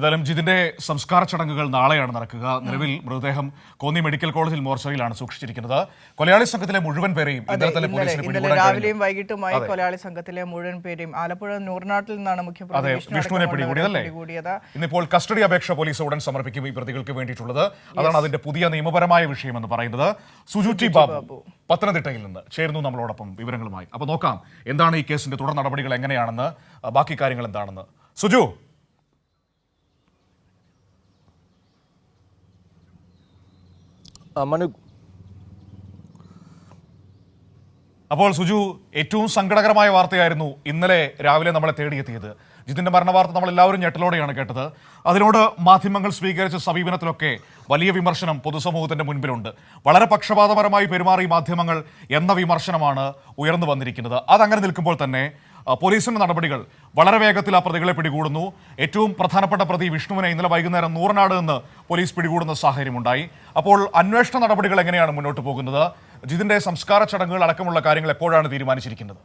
ഏതായാലും ജിതിന്റെ സംസ്കാര ചടങ്ങുകൾ നാളെയാണ് നടക്കുക. നിലവിൽ മൃതദേഹം കോന്നി മെഡിക്കൽ കോളേജിൽ മോർച്ചറിയിലാണ് സൂക്ഷിച്ചിരിക്കുന്നത്. കൊലയാളി സംഘത്തിലെ മുഴുവൻ പേരെയും ഇന്നലെ രാവിലെയും വൈകിട്ടുമായി കൊലയാളി സംഘത്തിലെ മുഴുവൻ പേരെയും ആലപ്പുഴ നൂറിനാട്ടിൽ നിന്നാണ് മുഖ്യമന്ത്രി വിഷ്ണുവിനെ പിടികൂടിയതല്ലേ. ഇന്നിപ്പോൾ കസ്റ്റഡി അപേക്ഷ പോലീസ് ഉടൻ സമർപ്പിക്കും ഈ പ്രതികൾക്ക് വേണ്ടിയിട്ടുള്ളത്. അതാണ് അതിന്റെ പുതിയ നിയമപരമായ വിഷയമെന്ന് പറയുന്നത്. സുജുറ്റി ബാബു പത്തനംതിട്ടയിൽ നിന്ന് ചേരുന്നു നമ്മളോടൊപ്പം വിവരങ്ങളുമായി. അപ്പോൾ നോക്കാം എന്താണ് ഈ കേസിന്റെ തുടർ നടപടികൾ എങ്ങനെയാണെന്ന്, ബാക്കി കാര്യങ്ങൾ എന്താണെന്ന്. സുജു, അപ്പോൾ സുജു, ഏറ്റവും സങ്കടകരമായ വാർത്തയായിരുന്നു ഇന്നലെ രാവിലെ നമ്മളെ തേടിയെത്തിയത്. ജിതിന്റെ മരണവാർത്ത നമ്മൾ എല്ലാവരും ഞെട്ടലോടെയാണ് കേട്ടത്. അതിനോട് മാധ്യമങ്ങൾ സ്വീകരിച്ച സമീപനത്തിലൊക്കെ വലിയ വിമർശനം പൊതുസമൂഹത്തിന്റെ മുൻപിലുണ്ട്. വളരെ പക്ഷപാതപരമായി പെരുമാറി മാധ്യമങ്ങൾ എന്ന വിമർശനമാണ് ഉയർന്നു വന്നിരിക്കുന്നത്. അതങ്ങനെ നിൽക്കുമ്പോൾ തന്നെ പോലീസിന്റെ നടപടികൾ വളരെ വേഗത്തിൽ ആ പ്രതികളെ പിടികൂടുന്നു. ഏറ്റവും പ്രധാനപ്പെട്ട പ്രതി വിഷ്ണുവിനെ ഇന്നലെ വൈകുന്നേരം നൂറനാട് നിന്ന് പോലീസ് പിടികൂടുന്ന സാഹചര്യമുണ്ടായി. അപ്പോൾ അന്വേഷണ നടപടികൾ എങ്ങനെയാണ് മുന്നോട്ട് പോകുന്നത്? ജിതിന്റെ സംസ്കാര ചടങ്ങുകൾ അടക്കമുള്ള കാര്യങ്ങൾ എപ്പോഴാണ് തീരുമാനിച്ചിരിക്കുന്നത്?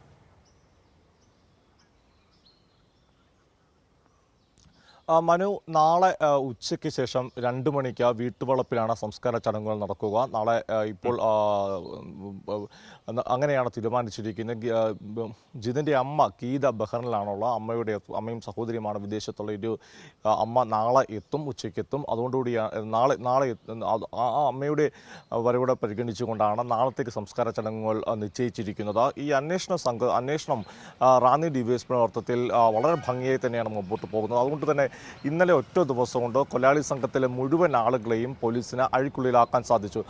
മനു, നാളെ ഉച്ചയ്ക്ക് ശേഷം 2 മണിക്ക് വീട്ടുവളപ്പിലാണ് സംസ്കാര ചടങ്ങുകൾ നടക്കുക. നാളെ ഇപ്പോൾ അങ്ങനെയാണ് തീരുമാനിച്ചിരിക്കുന്നത്. ജിതിൻ്റെ അമ്മ ഗീത ബഹ്റിനിലാണുള്ള. അമ്മയും സഹോദരിയുമാണ് വിദേശത്തുള്ള ഒരു അമ്മ. നാളെ എത്തും, ഉച്ചയ്ക്കെത്തും. അതുകൊണ്ടുകൂടിയാണ് നാളെ ആ അമ്മയുടെ വരവോടെ പരിഗണിച്ചുകൊണ്ടാണ് നാളത്തേക്ക് സംസ്കാര ചടങ്ങുകൾ നിശ്ചയിച്ചിരിക്കുന്നത്. ഈ അന്വേഷണം റാന്നി ഡിവൈഎസ്പി നേതൃത്വത്തിൽ വളരെ ഭംഗിയായി തന്നെയാണ് മുമ്പോട്ട് പോകുന്നത്. അതുകൊണ്ട് തന്നെ ഇന്നലെ ഒറ്റ ദിവസം കൊണ്ട് കൊലയാളി സംഘത്തിലെ മുഴുവൻ ആളുകളെയും പോലീസിന് അഴിക്കുള്ളിലാക്കാൻ സാധിച്ചു.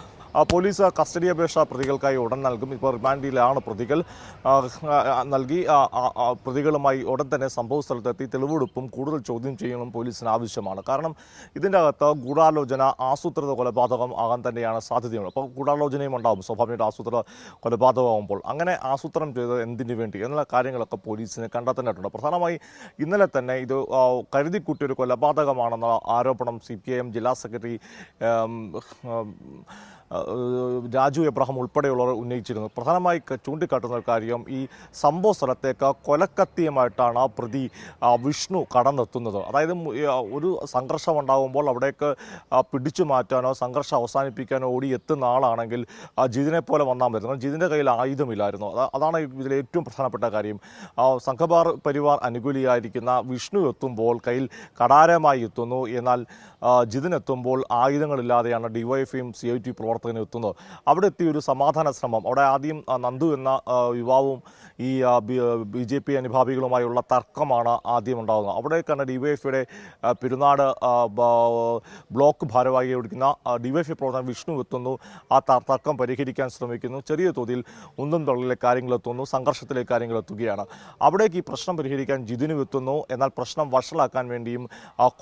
പോലീസ് കസ്റ്റഡി അപേക്ഷ പ്രതികൾക്കായി ഉടൻ നൽകും. ഇപ്പോൾ റിമാൻഡിലാണ് പ്രതികൾ. നൽകി പ്രതികളുമായി ഉടൻ തന്നെ സംഭവ സ്ഥലത്തെത്തി തെളിവെടുപ്പും കൂടുതൽ ചോദ്യം ചെയ്യലും പോലീസിന് ആവശ്യമാണ്. കാരണം ഇതിൻ്റെ അകത്ത് ഗൂഢാലോചന, ആസൂത്രിത കൊലപാതകം ആകാൻ തന്നെയാണ് സാധ്യതയുള്ളത്. അപ്പോൾ ഗൂഢാലോചനയും ഉണ്ടാകും സ്വാഭാവികമായിട്ട് ആസൂത്രിത കൊലപാതകമാകുമ്പോൾ. അങ്ങനെ ആസൂത്രണം ചെയ്തത് എന്തിനു വേണ്ടി എന്നുള്ള കാര്യങ്ങളൊക്കെ പോലീസിന് കണ്ടെത്തേണ്ടതുണ്ട്. പ്രധാനമായി ഇന്നലെ തന്നെ ഇത് കരുതിക്കൂട്ടിയൊരു കൊലപാതകമാണെന്ന ആരോപണം CPIM ജില്ലാ സെക്രട്ടറി രാജു എബ്രഹാം ഉൾപ്പെടെയുള്ളവർ ഉന്നയിച്ചിരുന്നു. പ്രധാനമായി ചൂണ്ടിക്കാട്ടുന്ന കാര്യം, ഈ സംഭവ സ്ഥലത്തേക്ക് കൊലക്കത്തിയുമായിട്ടാണ് പ്രതി വിഷ്ണു കടന്നെത്തുന്നത്. അതായത് ഒരു സംഘർഷം ഉണ്ടാകുമ്പോൾ അവിടേക്ക് പിടിച്ചു മാറ്റാനോ സംഘർഷം അവസാനിപ്പിക്കാനോ ഓടി എത്തുന്ന ആളാണെങ്കിൽ ജിതിനെ പോലെ വന്നാൽ മതി. ജിതിൻ്റെ കയ്യിൽ ആയുധമില്ലായിരുന്നു. അതാണ് ഇതിലെ ഏറ്റവും പ്രധാനപ്പെട്ട കാര്യം. പരിവാർ അനുകൂലിയായിരിക്കുന്ന വിഷ്ണു എത്തുമ്പോൾ കയ്യിൽ കടാരമായി എത്തുന്നു. എന്നാൽ ജിതിനെത്തുമ്പോൾ ആയുധങ്ങളില്ലാതെയാണ് DYFIയും CIT പ്രവർത്തകനും എത്തുന്നത്. അവിടെ എത്തിയ ഒരു സമാധാന ശ്രമം, അവിടെ ആദ്യം നന്ദു എന്ന യുവാവും ഈ BJP അനുഭാവികളുമായുള്ള തർക്കമാണ് ആദ്യം ഉണ്ടാകുന്നത്. അവിടേക്കാണ് DYFIയുടെ പെരുന്നാട് ബ്ലോക്ക് ഭാരവാഹിയെ ഓടിക്കുന്ന DYFI പ്രവർത്തകൻ വിഷ്ണു എത്തുന്നു. ആ തർക്കം പരിഹരിക്കാൻ ശ്രമിക്കുന്നു. ചെറിയ തോതിൽ ഉന്തും തള്ളിലെ കാര്യങ്ങളെത്തുന്നു, സംഘർഷത്തിലേക്ക് കാര്യങ്ങളെത്തുകയാണ്. അവിടേക്ക് ഈ പ്രശ്നം പരിഹരിക്കാൻ ജിതിനു എത്തുന്നു. എന്നാൽ പ്രശ്നം വഷളാക്കാൻ വേണ്ടിയും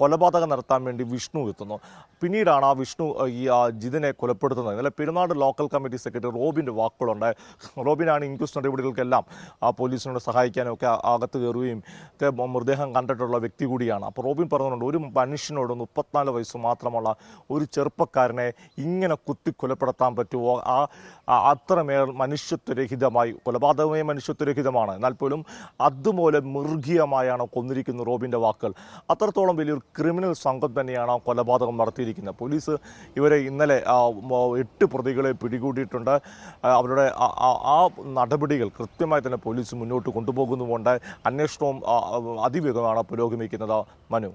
കൊലപാതകം നടത്താൻ വേണ്ടി വിഷ്ണു എത്തുന്നു. പിന്നീടാണ് വിഷ്ണു ഈ ജിതിനെ കൊലപ്പെടുത്തുന്നത്. ഇന്നലെ പെരുന്നാട് ലോക്കൽ കമ്മിറ്റി സെക്രട്ടറി റോബിൻ്റെ വാക്കുകളുണ്ട്. റോബിനാണ് ഇൻക്വസ്റ്റ് നടപടികൾക്കെല്ലാം പോലീസിനോട് സഹായിക്കാനും ഒക്കെ അകത്ത് കയറുകയും ഒക്കെ മൃതദേഹം കണ്ടിട്ടുള്ള വ്യക്തി കൂടിയാണ്. അപ്പോൾ റോബിൻ പറഞ്ഞിട്ടുണ്ട്, ഒരു മനുഷ്യനോട് 34 വയസ്സ് മാത്രമുള്ള ഒരു ചെറുപ്പക്കാരനെ ഇങ്ങനെ കൊലപ്പെടുത്താൻ പറ്റുമോ? അത്രമേൽ മനുഷ്യത്വരഹിതമായി, കൊലപാതകമേ മനുഷ്യത്വരഹിതമാണ്, എന്നാൽ പോലും അതുപോലെ മൃഗീയമായാണ് കൊന്നിരിക്കുന്ന റോബിൻ്റെ വാക്കുകൾ. അത്രത്തോളം വലിയൊരു ക്രിമിനൽ സംഘം തന്നെയാണ് കൊലപാതകം നടത്തിയിരിക്കുന്നത്. പോലീസ് ഇവരെ ഇന്നലെ 8 പ്രതികളെ പിടികൂടിയിട്ടുണ്ട്. അവരുടെ ആ നടപടികൾ കൃത്യമായി തന്നെ പോലീസ് മുന്നോട്ട് കൊണ്ടുപോകുന്നുമുണ്ട്. അന്വേഷണവും അതിവേഗമാണ് പുരോഗമിക്കുന്നത്. മനു.